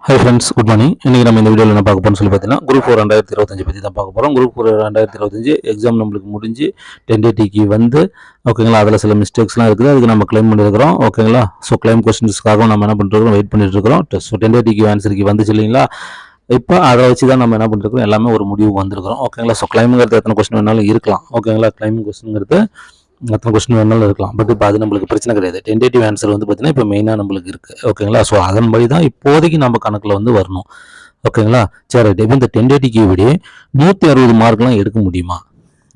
Hi friends, good morning. இன்றைக்கி நம்ம இந்த வீடியோவில் என்ன பார்க்க போகிறோம்னு சொல்லி பார்த்தீங்கன்னா குரூப் 4 2025 பற்றி தான் பார்க்க போகிறோம். குரூப் 4 2025 எக்ஸாம் நம்மளுக்கு முடிஞ்சு 10 வந்து ஓகேங்களா. அதில் சில மிஸ்டேக்ஸ்லாம் இருக்குது, அதுக்கு நம்ம கிளைம் பண்ணியிருக்கிறோம் ஓகேங்களா. ஸோ கிளைம் கொஸ்டின்ஸ்க்காகவும் நம்ம என்ன பண்ணிருக்கிறோம், வெயிட் பண்ணிட்டு இருக்கிறோம். ஸோ 10 ஆன்சருக்கு வந்துச்சு இல்லைங்களா. இப்போ அதை வச்சு தான் நம்ம என்ன பண்ணிருக்கிறோம், எல்லாமே ஒரு முடிவு வந்திருக்கிறோம் ஓகேங்களா. ஸோ கிளைமுங்கிறது எத்தனை கொஸ்டின் வேணாலும் இருக்கலாம் ஓகேங்களா. கிளைமிங் கொஸ்டின்ங்கிறது எத்தனை கொஸ்டின் வேணாலும் இருக்கலாம். பட் இப்போ அது நம்மளுக்கு பிரச்சனை கிடையாது. டென்டேட்டிவ் ஆன்சர் வந்து பார்த்தீங்கன்னா இப்போ மெயினாக நம்மளுக்கு இருக்குது ஓகேங்களா. ஸோ அதன்படி தான் இப்போதைக்கு நம்ம கணக்கில் வந்து வரணும் ஓகேங்களா. சரி, இப்போ இந்த டென்டேட்டிவ் இப்படி 160 மார்க்லாம் எடுக்க முடியுமா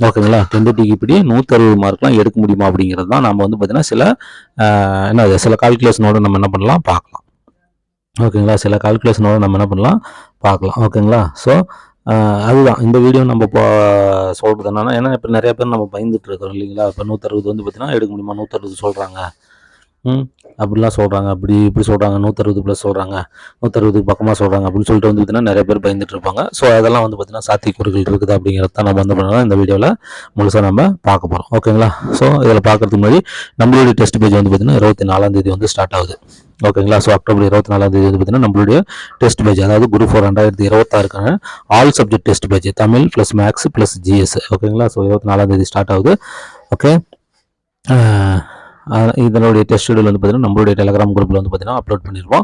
ஓகேங்களா. டென்டேட்டிவ் இப்படி 160 மார்க்லாம் எடுக்க முடியுமா அப்படிங்கிறது தான் நம்ம வந்து பார்த்தீங்கன்னா சில கால்குலேஷனோட நம்ம என்ன பண்ணலாம் பார்க்கலாம் ஓகேங்களா. சில கால்குலேஷனோட நம்ம என்ன பண்ணலாம் பார்க்கலாம் ஓகேங்களா. ஸோ அதுதான் இந்த வீடியோ நம்ம இப்போ சொல்கிறது என்னன்னா, ஏன்னா இப்போ நிறைய பேர் நம்ம பயந்துட்டு இருக்கிறோம் இல்லைங்களா. இப்போ 160 வந்து பார்த்தீங்கன்னா எடுக்க முடியுமா, 160 சொல்கிறாங்க அப்படிலாம் சொல்கிறாங்க, இப்படி சொல்கிறாங்க, 160 ப்ளஸ் சொல்கிறாங்க, 160 பக்கமாக சொல்கிறாங்க அப்படின்னு சொல்லிட்டு வந்து பார்த்தீங்கன்னா நிறைய பேர் பயந்துட்டு இருப்பாங்க. ஸோ அதெல்லாம் வந்து பார்த்தீங்கன்னா சாத்தியக்கூறுகள் இருக்குது அப்படிங்கிறத தான் நம்ம வந்து பண்ணலாம் இந்த வீடியோவில் முழுசாக நம்ம பார்க்க போகிறோம் ஓகேங்களா. ஸோ இதில் பார்க்கறதுக்கு முன்னாடி நம்மளுடைய டெஸ்ட் பேஜ் வந்து பார்த்தீங்கன்னா 24 வந்து ஸ்டார்ட் ஆகுது ஓகேங்களா. ஸோ அக்டோபர் 24 வந்து பார்த்தீங்கன்னா நம்மளுடைய டெஸ்ட் பேஜ், அதாவது group 4 2026 all subject test page, Tamil plus maths plus GS ஓகேங்களா. ஸோ 24 ஸ்டார்ட் ஆகுது ஓகே. இதனுடைய டெஸ்ட் ஷெடியூல் வந்து பார்த்தீங்கன்னா நம்மளுடைய டெலகிராம் குரூப்பில் வந்து பார்த்தீங்கன்னா அப்லோட் பண்ணிடுவோம்.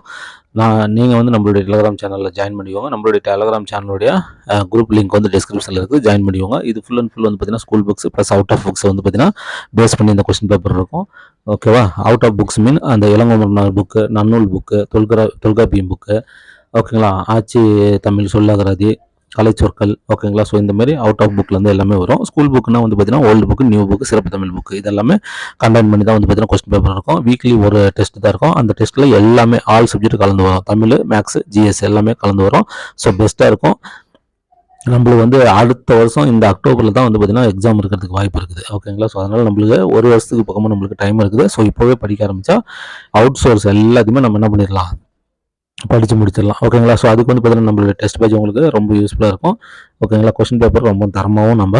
நீங்கள் வந்து நம்மளுடைய டெலகிராம் சேனலில் ஜாயின் பண்ணிக்கோங்க. நம்மளுடைய டெலகிராம் சேனலுடைய குரூப் லிங்க் வந்து டிஸ்கிரிப்ஷனில் இருக்குது, ஜாயின் பண்ணிக்கோங்க. இது ஃபுல் அண்ட் ஃபுல் வந்து பார்த்தீங்கன்னா school books plus out of books வந்து பார்த்தீங்கன்னா பேஸ் பண்ணி இந்த கொஸ்டின் பேப்பர் இருக்கும் ஓகேவா. அவுட் ஆஃப் புக்ஸ் மீன் அந்த இளங்கோமன்னார் புக்கு, நன்னூல் புக்கு, தொல்காப்பியம் புக்கு ஓகேங்களா, ஆட்சி தமிழ் சொல்லகராதி, கலைச்சொற்கள் ஓகேங்களா. ஸோ இந்த மாதிரி அவுட் ஆஃப் புக்லேருந்து எல்லாமே வரும். ஸ்கூல் புக்குனா வந்து பார்த்தீங்கன்னா ஓல்டு புக்கு, நியூ புக்கு, சிறப்பு தமிழ் புக்கு இதெல்லாமே கம்பைன் பண்ணி தான் வந்து பார்த்தீங்கன்னா கொஸ்டின் பேப்பர் இருக்கும். வீக்லி ஒரு டெஸ்ட் தான் இருக்கும். அந்த டெஸ்ட்டில் எல்லாமே ஆல் சப்ஜெக்ட் கலந்து வரும், தமிழ் மேக்ஸ் ஜிஎஸ் எல்லாமே கலந்து வரும். ஸோ பெஸ்ட்டாக இருக்கும். நம்மளுக்கு வந்து அடுத்த வருஷம் இந்த அக்டோபரில் தான் வந்து பார்த்தீங்கன்னா எக்ஸாம் இருக்கிறதுக்கு வாய்ப்பு இருக்குது ஓகேங்களா. ஸோ அதனால் நம்மளுக்கு ஒரு வருஷத்துக்கு பக்கமாக நம்மளுக்கு டைம் இருக்குது. ஸோ இப்போவே படிக்க ஆரம்பித்தா அவுட் சோர்ஸ் எல்லாத்தையுமே நம்ம என்ன பண்ணிடலாம், படித்து முடிச்சிடலாம் ஓகேங்களா. ஸோ அதுக்கு வந்து பார்த்தீங்கன்னா நம்மளுடைய டெஸ்ட் பேஜ் உங்களுக்கு ரொம்ப யூஸ்ஃபுல்லாக இருக்கும் ஓகேங்களா. கொஸ்டின் பேப்பர் ரொம்ப தரமாகவும் நம்ம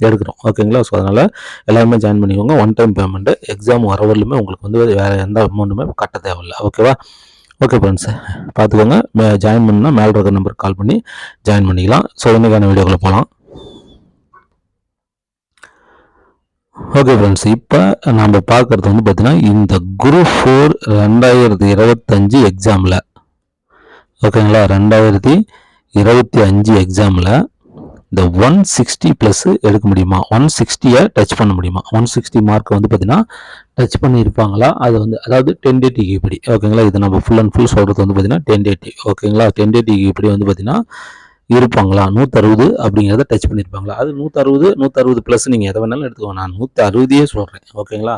எடுக்கிறோம் ஓகேங்களா. ஸோ அதனால் எல்லாருமே ஜாயின் பண்ணிக்கோங்க. ஒன் டைம் பேமெண்ட்டு, எக்ஸாம் வரவரையிலுமே உங்களுக்கு வந்து வேறு எந்த அமௌண்ட்டுமே கட்ட தேவையில்லை ஓகேவா. ஓகே ஃப்ரெண்ட்ஸ், பார்த்துக்கோங்க. ஜாயின் பண்ணால் மேலே இருக்கிற நம்பருக்கு கால் பண்ணி ஜாயின் பண்ணிக்கலாம். ஸோ இன்றைக்கான வீடியோக்குள்ளே போகலாம். ஓகே ஃப்ரெண்ட்ஸ், இப்போ நம்ம பார்க்குறது வந்து பார்த்தீங்கன்னா இந்த குரூப் 4 2025 எக்ஸாமில் ஓகேங்களா. 2025 எக்ஸாமில் இந்த 160 ப்ளஸ் எடுக்க முடியுமா, 160 டச் பண்ண முடியுமா, 160 மார்க் வந்து பார்த்தீங்கன்னா டச் பண்ணியிருப்பாங்களா. அது வந்து அதாவது டென்டேட்டிவ் இப்படி ஓகேங்களா. இது நம்ம ஃபுல் அண்ட் ஃபுல் சொல்கிறது வந்து பார்த்தீங்கன்னா டென்டேட்டிவ் ஓகேங்களா. டென்டேட்டிவ் இப்படி வந்து பார்த்தீங்கன்னா இருப்பாங்களா, 160 அப்படிங்கிறத டச் பண்ணியிருப்பாங்களா. அது 160 ப்ளஸ் நீங்கள் எதை வேணாலும் எடுத்துக்கோங்க. நான் 160 சொல்கிறேன் ஓகேங்களா.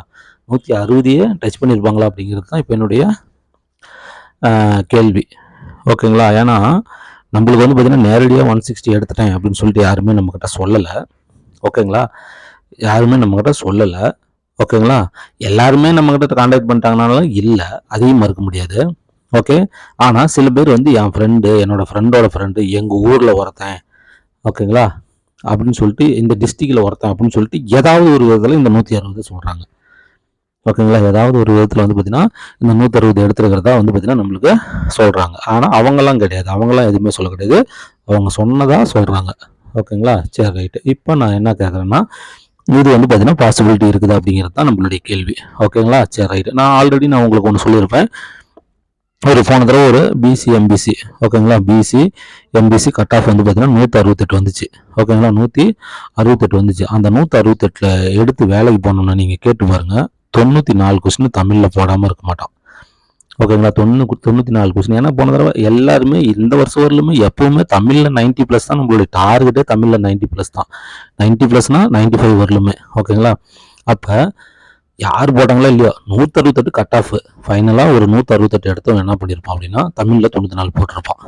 160 டச் பண்ணியிருப்பாங்களா அப்படிங்கிறது தான் இப்போ என்னுடைய கேள்வி ஓகேங்களா. ஏன்னா நம்மளுக்கு வந்து பார்த்தீங்கன்னா நேரடியாக 160 எடுத்துட்டேன் அப்படின்னு சொல்லிட்டு யாருமே நம்மக்கிட்ட சொல்லலை ஓகேங்களா. யாருமே நம்மக்கிட்ட சொல்லலை ஓகேங்களா. எல்லாருமே நம்மக்கிட்ட கான்டாக்ட் பண்ணிட்டாங்கனாலும் இல்லை, அதையும் மறுக்க முடியாது ஓகே. ஆனால் சில பேர் வந்து என் ஃப்ரெண்டு, என்னோட ஃப்ரெண்டோட ஃப்ரெண்டு, எங்கள் ஊரில் ஒருத்தன் ஓகேங்களா அப்படின்னு சொல்லிட்டு, இந்த டிஸ்ட்ரிக்டில் ஒருத்தன் அப்படின்னு சொல்லிட்டு ஏதாவது ஒரு விதத்தில் இந்த 160 சொல்கிறாங்க ஓகேங்களா. ஏதாவது ஒரு விதத்தில் வந்து பார்த்தீங்கன்னா இந்த 160 எடுத்துருக்கிறதா வந்து பார்த்தீங்கன்னா நம்மளுக்கு சொல்கிறாங்க. ஆனால் அவங்கெல்லாம் கிடையாது, அவங்களாம் எதுவுமே சொல்ல கிடையாது, அவங்க சொன்னதாக சொல்கிறாங்க ஓகேங்களா. சரி ரைட்டு. இப்போ நான் என்ன கேட்குறேன்னா, இது வந்து பார்த்தீங்கன்னா பாசிபிலிட்டி இருக்குது அப்படிங்கிறது தான் நம்மளுடைய கேள்வி ஓகேங்களா. சரி ரைட்டு. நான் ஆல்ரெடி உங்களுக்கு ஒன்று சொல்லியிருப்பேன். போன தடவை ஒரு பிசி எம்பிசி ஓகேங்களா. பிசி எம்பிசி கட் ஆஃப் வந்து பார்த்தீங்கன்னா 168 வந்துச்சு ஓகேங்களா. 168 வந்துச்சு. அந்த 168 எடுத்து வேலைக்கு போனோம்னா நீங்கள் கேட்டு பாருங்கள், 94 கொஸ்டின் தமிழில் போடாமல் இருக்க மாட்டான் ஓகேங்களா. 94 கொஸ்டின். ஏன்னா போன தடவை எல்லாருமே இந்த வருஷம் வரலுமே எப்பவுமே தமிழில் 90+ தான் நம்மளுடைய டார்கெட்டே. தமிழில் 90+ தான். 90+னா 95 வரலுமே ஓகேங்களா. அப்போ யார் போட்டாங்களோ இல்லையோ 168 கட் ஆஃப் ஃபைனலாக ஒரு 168 எடுத்தவங்க என்ன பண்ணியிருப்பான் அப்படின்னா தமிழில் 94 போட்டிருப்பான்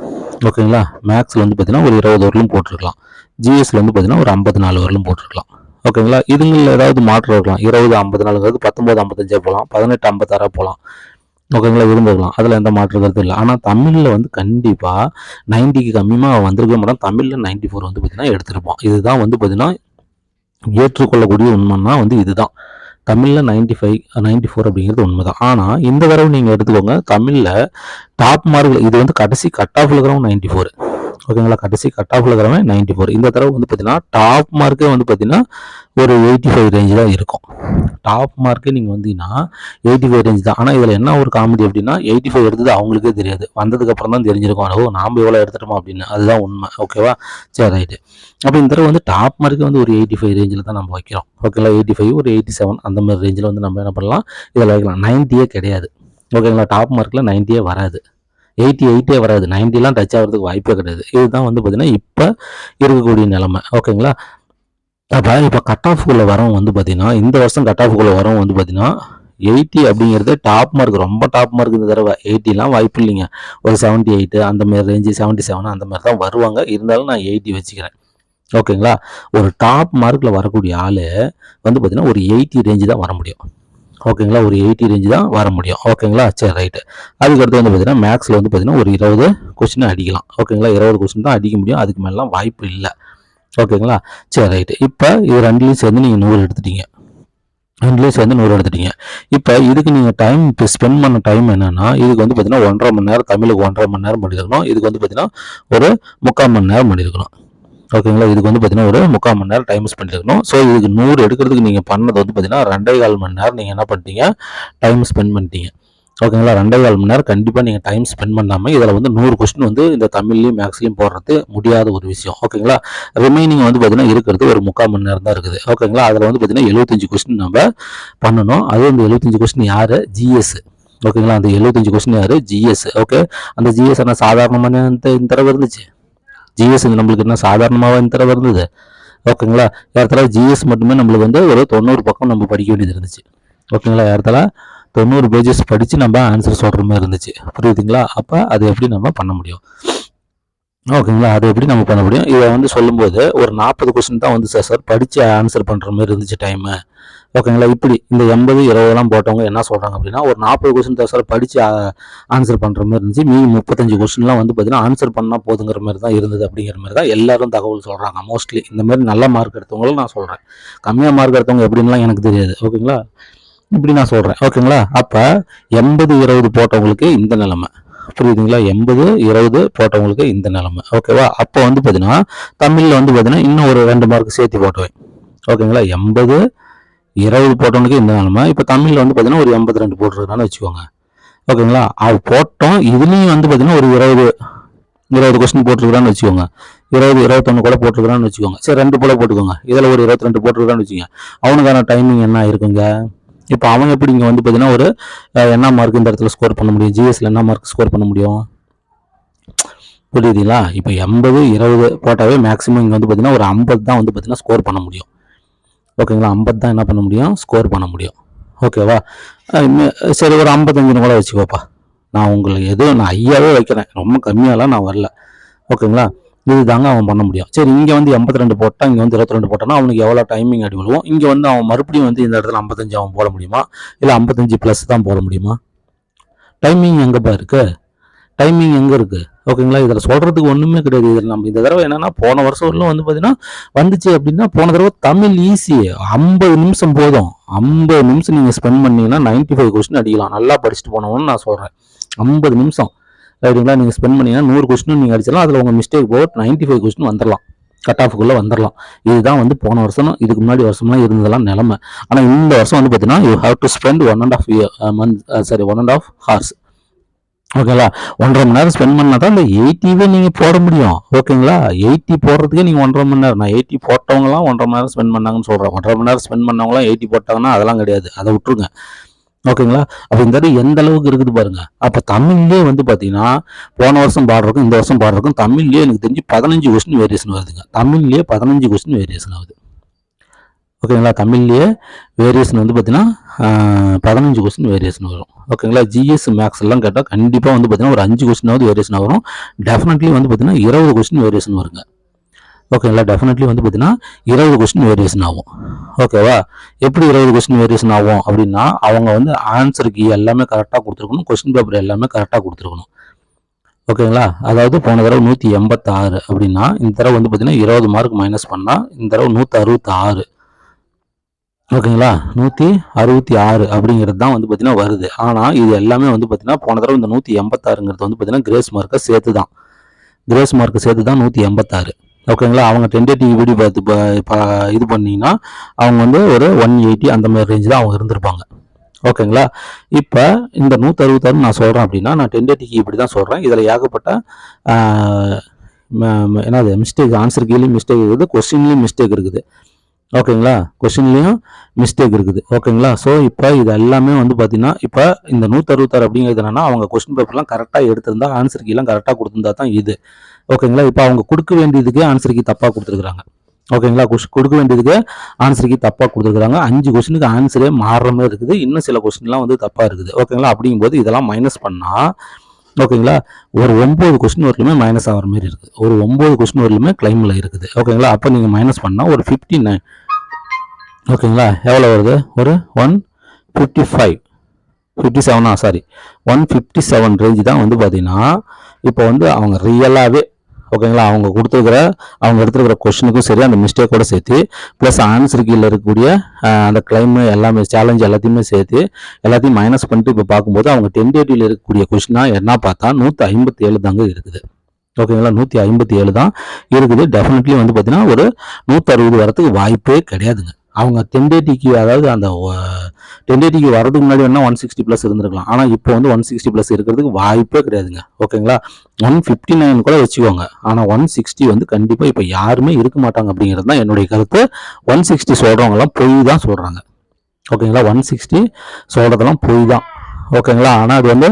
ஓகேங்களா. மேக்ஸில் வந்து பார்த்தீங்கன்னா ஒரு 20 வரலும் போட்டிருக்கலாம். ஜிஎஸ்ல வந்து பார்த்தீங்கன்னா ஒரு 54 வரலும் போட்டிருக்கலாம் ஓகேங்களா. இதுங்களில் ஏதாவது மாற்றம் இருக்கலாம். 20 54 19 55 போகலாம், 18 56 போகலாம் ஓகேங்களா. இருந்துருக்கலாம், அதில் எந்த மாற்றம் கருத்து இல்லை. ஆனால் தமிழில் வந்து கண்டிப்பாக 90க்கு கம்மியாக வந்திருக்க மாட்டான். தமிழில் 94 வந்து பார்த்தீங்கன்னா எடுத்திருப்பான். இதுதான் வந்து பார்த்தீங்கன்னா ஏற்றுக்கொள்ளக்கூடிய உண்மைன்னா வந்து இதுதான் தமிழில் 95 94 அப்படிங்கிறது உண்மைதான். ஆனால் இந்த தடவை நீங்கள் எடுத்துக்கோங்க, தமிழில் டாப் மார்க் இது வந்து கடைசி கட் ஆஃபில் இருக்கிறவங்க 94. ஓகேங்களா, கடைசி கட் ஆஃபில் இருக்கிறவங்க 94. இந்த தடவை வந்து பார்த்தீங்கன்னா டாப் மார்க்கே வந்து பார்த்தீங்கன்னா ஒரு 85 ரேஞ்சு தான் இருக்கும். டாப் மார்க்கே நீங்கள் வந்தீங்கன்னா 85 ரேஞ்ச் தான். ஆனால் இதில் என்ன ஒரு காமெடி அப்படின்னா 85 எடுத்தது அவங்களுக்கே தெரியாது, வந்ததுக்கப்புறம் தான் தெரிஞ்சிருக்கும், ஓ நாம் இவ்வளோ எடுத்துட்டோமா அப்படின்னு. அதுதான் உண்மை. ஓகேவா, சரி ரைட்டு. அப்போ இந்த தடவை வந்து டாப் மார்க்கே வந்து ஒரு 85 ரேஞ்சில் தான் நம்ம வைக்கிறோம். ஓகேங்களா, 85 ஒரு 87 அந்த மாதிரி ரேஞ்சில் வந்து நம்ம என்ன பண்ணலாம், இதில் வைக்கலாம். 90 கிடையாது. ஓகேங்களா, டாப் மார்க்கில் 90 வராது, 88 வராது, 90 டச் ஆகிறதுக்கு வாய்ப்பே கிடையாது. இதுதான் வந்து பார்த்தீங்கன்னா இப்போ இருக்கக்கூடிய நிலைமை. ஓகேங்களா, அப்போ இப்போ கட் ஆஃப்குள்ளே வரவங்க வந்து பார்த்தீங்கன்னா இந்த வருஷம் கட் ஆஃப்குள்ளே வரவங்க வந்து பார்த்தீங்கன்னா 80 அப்படிங்கிறது டாப் மார்க், ரொம்ப டாப் மார்க். இந்த தடவை 80 வாய்ப்பு இல்லைங்க. ஒரு 78 அந்த மாதிரி ரேஞ்சு, 77 அந்த மாதிரி தான் வருவாங்க. இருந்தாலும் நான் 80 வச்சுக்கிறேன். ஓகேங்களா, ஒரு டாப் மார்க்கில் வரக்கூடிய ஆள் வந்து பார்த்தீங்கன்னா ஒரு 80 ரேஞ்சு தான் வர முடியும். ஓகேங்களா, ஒரு 80 ரேஞ்சு தான் வர முடியும். ஓகேங்களா, சரி ரைட்டு. அதுக்கடுத்து வந்து பார்த்தீங்கன்னா மேக்ஸில் வந்து பார்த்தீங்கன்னா ஒரு 20 கொஸ்டின் அடிக்கலாம். ஓகேங்களா, 20 கொஸ்டின் தான் அடிக்க முடியும், அதுக்கு மேலாம் வாய்ப்பு இல்லை. ஓகேங்களா, சரி ரைட்டு. இப்போ இது ரெண்டுலேயும் சேர்ந்து நீங்கள் 100 எடுத்துட்டீங்க, ரெண்டுலேயும் சேர்ந்து 100 எடுத்துட்டீங்க. இப்போ இதுக்கு நீங்கள் டைம் இப்போ ஸ்பெண்ட் பண்ண டைம் என்னென்னா, இதுக்கு வந்து பார்த்தீங்கன்னா 1.5 மணி நேரம், தமிழுக்கு 1.5 மணி நேரம் பண்ணியிருக்கணும். இதுக்கு வந்து பார்த்தீங்கன்னா ஒரு 3/4 மணி நேரம் பண்ணியிருக்கணும். ஓகேங்களா, இதுக்கு வந்து பார்த்தீங்கன்னா ஒரு 3/4 மணி நேரம் டைம் ஸ்பெண்ட் பண்ணியிருக்கணும். ஸோ இதுக்கு 100 எடுக்கிறதுக்கு நீங்கள் பண்ணது வந்து பார்த்தீங்கன்னா 2.25 மணி நேரம் நீங்கள் என்ன பண்ணிட்டீங்க, டைம் ஸ்பெண்ட் பண்ணிட்டீங்க. ஓகேங்களா, 2.25 மணி நேரம் கண்டிப்பாக நீங்கள் டைம் ஸ்பெண்ட் பண்ணாமல் இதில் வந்து 100 கொஸ்டின் வந்து இந்த தமிழ்லையும் மேக்ஸ்லையும் போடுறது முடியாத ஒரு விஷயம். ஓகேங்களா, ரிமைனிங் வந்து பார்த்தீங்கன்னா இருக்கிறது ஒரு 3/4 மணி நேரம் தான் இருக்குது. ஓகேங்களா, அதில் வந்து பார்த்தீங்கன்னா 75 கொஸ்டின் நம்ம பண்ணணும். அதுவும் இந்த 75 கொஸ்டின் யார், ஜிஎஸ். ஓகேங்களா, அந்த 75 கொஸ்டின் யார், ஜிஎஸ். ஓகே, அந்த ஜிஎஸ் என்ன சாதாரணமான இந்த தடவை இருந்துச்சு, ஜிஎஸ் நம்மளுக்கு என்ன சாதாரணமாக இந்த தடவை இருந்தது. ஓகேங்களா, யார்த்தால ஜிஎஸ் மட்டுமே நம்மளுக்கு வந்து ஒரு 90 பக்கம் நம்ம படிக்க வேண்டியது இருந்துச்சு. ஓகேங்களா, யார்த்தால 90 பேஜஸ் படித்து நம்ம ஆன்சர் சொல்கிற மாதிரி இருந்துச்சு. புரியுதுங்களா, அப்போ அது எப்படி நம்ம பண்ண முடியும். ஓகேங்களா, அது எப்படி நம்ம பண்ண முடியும். இதை வந்து சொல்லும்போது ஒரு 40 கொஸ்டின் தான் வந்து சார் படித்து ஆன்சர் பண்ணுற மாதிரி இருந்துச்சு டைமு. ஓகேங்களா, இப்படி இந்த 80 20 போட்டவங்க என்ன சொல்கிறாங்க அப்படின்னா ஒரு 40 கொஸ்டின் தான் சார் படித்து ஆன்சர் பண்ணுற மாதிரி இருந்துச்சு, மீதி 35 கொஸ்டின்லாம் வந்து பார்த்தீங்கன்னா ஆன்சர் பண்ணால் போதுங்கிற மாதிரி தான் இருந்தது அப்படிங்கிற மாதிரி தான் எல்லாரும் தகவல் சொல்கிறாங்க. மோஸ்ட்லி இந்த மாதிரி நல்ல மார்க் எடுத்தவங்களும் நான் சொல்கிறேன், கம்மியாக மார்க் எடுத்தவங்க எப்படின்லாம் எனக்கு தெரியாது. ஓகேங்களா, இப்படி நான் சொல்கிறேன். ஓகேங்களா, அப்போ 80 20 போட்டவங்களுக்கு இந்த நிலைமை. புரியுதுங்களா, 80 20 போட்டவங்களுக்கு இந்த நிலைமை. ஓகேவா, அப்போ வந்து பார்த்தீங்கன்னா தமிழில் வந்து பார்த்தீங்கன்னா இன்னும் ஒரு 2 மார்க் சேர்த்து போட்டுவேன். ஓகேங்களா, 80 20 போட்டவனுக்கு இந்த நிலைமை. இப்போ தமிழில் வந்து பார்த்தீங்கன்னா ஒரு 82 போட்டிருக்கான்னு வச்சுக்கோங்க. ஓகேங்களா, அது போட்டோம். இதுலேயும் வந்து பார்த்தீங்கன்னா ஒரு 20 கொஸ்டின் போட்டிருக்கிறான்னு வச்சுக்கோங்க, 21 கூட போட்டிருக்கிறான்னு வச்சுக்கோங்க. சரி 2 போல போட்டுக்கோங்க, இதில் ஒரு 22 போட்டிருக்கான்னு வச்சுக்கோங்க. அவனுக்கான டைமிங் என்ன இருக்குங்க, இப்போ அவன் எப்படி இங்கே வந்து பார்த்தீங்கன்னா ஒரு என்ன மார்க் இந்த இடத்துல ஸ்கோர் பண்ண முடியும், ஜிஎஸ்ல என்ன மார்க் ஸ்கோர் பண்ண முடியும். புரியுதுங்களா, இப்போ 80 20 போட்டாவே மேக்ஸிமம் இங்கே வந்து பார்த்தீங்கன்னா ஒரு 50 தான் வந்து பார்த்தீங்கன்னா ஸ்கோர் பண்ண முடியும். ஓகேங்களா, 50 தான் என்ன பண்ண முடியும், ஸ்கோர் பண்ண முடியும். ஓகேவா, சரி ஒரு 55 கூட வச்சுக்கோப்பா. நான் உங்களுக்கு நான் ஐயாவே வைக்கிறேன், ரொம்ப கம்மியாலாம் நான் வரல. ஓகேங்களா, இது தாங்க அவன் பண்ண முடியும். சரி இங்கே வந்து 82 போட்டான், இங்கே வந்து 22 போட்டான்னா அவனுக்கு எவ்வளோ டைமிங் அடி விழுவும். இங்கே வந்து அவன் மறுபடியும் வந்து இந்த இடத்துல 55 அவன் போட முடியுமா, இல்லை 55+ தான் போட முடியுமா. டைமிங் எங்கேப்பா இருக்குது, டைமிங் எங்கே இருக்குது. ஓகேங்களா, இதில் சொல்கிறதுக்கு ஒன்றுமே கிடையாது. இதில் நம்ம இந்த தடவை என்னென்னா போன வருஷம் வரலும் வந்து பார்த்தீங்கன்னா வந்துச்சு அப்படின்னா போன தடவை தமிழ் ஈஸி 50 நிமிஷம் போதும். 50 நிமிஷம் நீங்கள் ஸ்பெண்ட் பண்ணிங்கன்னா 95 கொஸ்டின் அடிக்கலாம். நல்லா படிச்சுட்டு போனோம்னு நான் சொல்கிறேன். 50 நிமிஷம் ரைட்டுங்களா, நீங்கள் ஸ்பெண்ட் பண்ணிங்கன்னா 100 கொஸ்டின் நீங்கள் அடிச்சிடலாம். அதில் உங்கள் மிஸ்டேக் போக 95 கொஸ்டின் வந்துடலாம், கட் ஆஃபுக்குள்ளே வந்துடலாம். இதுதான் வந்து போன வருஷம் இதுக்கு முன்னாடி வருஷம்லாம் இருந்ததெல்லாம் நிலமை. ஆனால் இந்த வருஷம் வந்து பார்த்தீங்கன்னா you have to spend 1.5 hours. ஓகேங்களா, 1.5 மணி நேரம் ஸ்பெண்ட் பண்ணால் தான் இந்த 80வே நீங்கள் போட முடியும். ஓகேங்களா, 80 போடுறதுக்கே நீங்கள் 1.5 மணி நேரம். நான் 80 போட்டவங்களாம் 1.5 மணி நேரம் ஸ்பெண்ட் பண்ணாங்கன்னு சொல்கிறேன். 1.5 மணி நேரம் ஸ்பெண்ட் பண்ணவங்களாம் 80 போட்டாங்கன்னா அதெல்லாம் கிடையாது, அதை விட்டுருங்க. ஓகேங்களா, அப்போ இந்த தடவை எந்த அளவுக்கு இருக்குது பாருங்க. அப்போ தமிழ்லேயே வந்து பார்த்தீங்கன்னா போன வருஷம் பாடுறதுக்கும் இந்த வருஷம் பாடுறதுக்கும் தமிழ்லேயே எனக்கு தெரிஞ்சு 15 கொஸ்டின் வேரியேஷன் வருதுங்க. தமிழ்லேயே 15 கொஸ்டின் வேரியேஷன் ஆகுது. ஓகேங்களா, தமிழ்லேயே வேரியேஷன் வந்து பார்த்தீங்கன்னா 15 கொஸ்டின் வேரியேஷன் வரும். ஓகேங்களா, ஜிஎஸ் மேக்ஸ் எல்லாம் கேட்டால் கண்டிப்பாக வந்து பார்த்தீங்கன்னா ஒரு 5 கொஸ்டினாவது வேரியேஷன் வரும். டெஃபினெட்லி வந்து பார்த்தீங்கன்னா 20 கொஸ்டின் வேரியேஷன் வருங்க. ஓகேங்களா, டெஃபினெட்லி வந்து பார்த்தீங்கன்னா 20 கொஸ்டின் வேரியேஷன் ஆகும். ஓகேவா, எப்படி 20 கொஸ்டின் வேரியேஷன் ஆகும் அப்படின்னா அவங்க வந்து ஆன்சருக்கு எல்லாமே கரெக்டாக கொடுத்துருக்கணும், கொஸ்டின் பேப்பர் எல்லாமே கரெக்டாக கொடுத்துருக்கணும். ஓகேங்களா, அதாவது போன தடவை 186 அப்படின்னா இந்த தடவை வந்து பார்த்தீங்கன்னா 20 மார்க் மைனஸ் பண்ணால் இந்த தடவை 166. ஓகேங்களா 166 அப்படிங்கிறது தான் வந்து பார்த்தீங்கன்னா வருது. ஆனால் இது எல்லாமே வந்து பார்த்தீங்கன்னா போன தடவை இந்த 186ங்கிறது வந்து பார்த்தீங்கன்னா கிரேஸ் மார்க்கை சேர்த்து தான் கிரேஸ் மார்க் சேர்த்து தான் 186. ஓகேங்களா அவங்க டென்டேட்டிவ் வீடியோ பார்த்து இது பண்ணிங்கன்னா அவங்க வந்து ஒரு 180 அந்த மாதிரி ரேஞ்சு தான் அவங்க இருந்திருப்பாங்க. ஓகேங்களா இப்போ இந்த 166 நான் சொல்கிறேன் அப்படின்னா நான் டென்டேட்டிவ் இப்படி தான் சொல்கிறேன். இதில் ஏகப்பட்ட என்னது மிஸ்டேக், ஆன்சர் கீழேயும் மிஸ்டேக் இருக்குது, கொஸ்டின்லேயும் மிஸ்டேக் இருக்குது. ஓகேங்களா கொஸ்டின்லேயும் மிஸ்டேக் இருக்குது. ஓகேங்களா ஸோ இப்போ இது எல்லாமே வந்து பார்த்தீங்கன்னா இப்போ இந்த 166 அப்படிங்கிறது என்னன்னா அவங்க கொஸ்டின் பேப்பர்லாம் கரெக்டாக எடுத்திருந்தா ஆன்சர் கீழே கரெக்டாக கொடுத்துருந்தா தான் இது. ஓகேங்களா இப்போ அவங்க கொடுக்க வேண்டியதுக்கு ஆன்சர் கீ தப்பாக கொடுத்துருக்காங்க. ஓகேங்களா கொடுக்க வேண்டியதுக்கு ஆன்சர் கீ தப்பாக கொடுத்துருக்காங்க. 5 கொஸ்டினுக்கு ஆன்சரே மாறுற மாதிரி இருக்குது. இன்னும் சில கொஸ்டின்லாம் வந்து தப்பாக இருக்குது. ஓகேங்களா அப்படிங்கும்போது இதெல்லாம் மைனஸ் பண்ணால் ஓகேங்களா ஒரு 9 கொஸ்டின் வரலுமே மைனஸ் ஆகிற மாதிரி இருக்குது. ஒரு 9 கொஸ்டின் வரலுமே கிளைமில் இருக்குது. ஓகேங்களா அப்போ நீங்கள் மைனஸ் பண்ணால் ஒரு 59. ஓகேங்களா எவ்வளோ வருது? ஒரு 155 57 சாரி 157 ரேஞ்சு தான் வந்து பார்த்தீங்கன்னா இப்போ வந்து அவங்க ரியலாகவே ஓகேங்களா அவங்க எடுத்துருக்கிற கொஸ்டினுக்கும் சரி அந்த மிஸ்டேக்கோட சேர்த்து ப்ளஸ் ஆன்சர் கீழே இருக்கக்கூடிய அந்த கிளைமு எல்லாமே சேலஞ்சு எல்லாத்தையுமே சேர்த்து எல்லாத்தையும் மைனஸ் பண்ணிட்டு இப்போ பார்க்கும்போது அவங்க டென்டேட்டிவ்ல இருக்கக்கூடிய கொஸ்டினா என்ன பார்த்தா 157 தாங்க இருக்குது. ஓகேங்களா 157 தான் இருக்குது. டெஃபினெட்லி வந்து பார்த்தீங்கன்னா ஒரு 160 வரத்துக்கு வாய்ப்பே கிடையாதுங்க. அவங்க டென்டேட்டிவ்க்கு அதாவது அந்த டென்டேட்டிவ்க்கு வரதுக்கு முன்னாடி வேணா 160 ப்ளஸ் இருந்திருக்கலாம். ஆனால் இப்போ வந்து 160 ப்ளஸ் இருக்கிறதுக்கு வாய்ப்பே கிடையாதுங்க. ஓகேங்களா 159 கூட வச்சுக்கோங்க. ஆனால் 160 வந்து கண்டிப்பாக இப்போ யாருமே இருக்க மாட்டாங்க அப்படிங்கிறது தான் என்னுடைய கருத்து. 160 சொல்கிறவங்கலாம் பொய் தான் சொல்கிறாங்க. ஓகேங்களா 160 சொல்கிறதெல்லாம் பொய் தான். ஓகேங்களா ஆனால் அது வந்து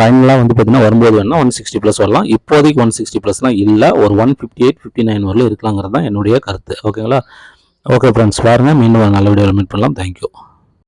ஃபைனலாக வந்து பார்த்தீங்கன்னா வரும்போது வேணால் 160 ப்ளஸ் வரலாம். இப்போதைக்கு 160 ப்ளஸ்லாம் இல்லை. ஒரு 158 59 வரலாம் இருக்கலாங்கிறது தான் என்னுடைய கருத்து. ஓகேங்களா ஓகே ஃப்ரெண்ட்ஸ் பாருங்கள், மீண்டும் நல்ல வீடியோவில் மீட் பண்ணலாம். தேங்க்யூ.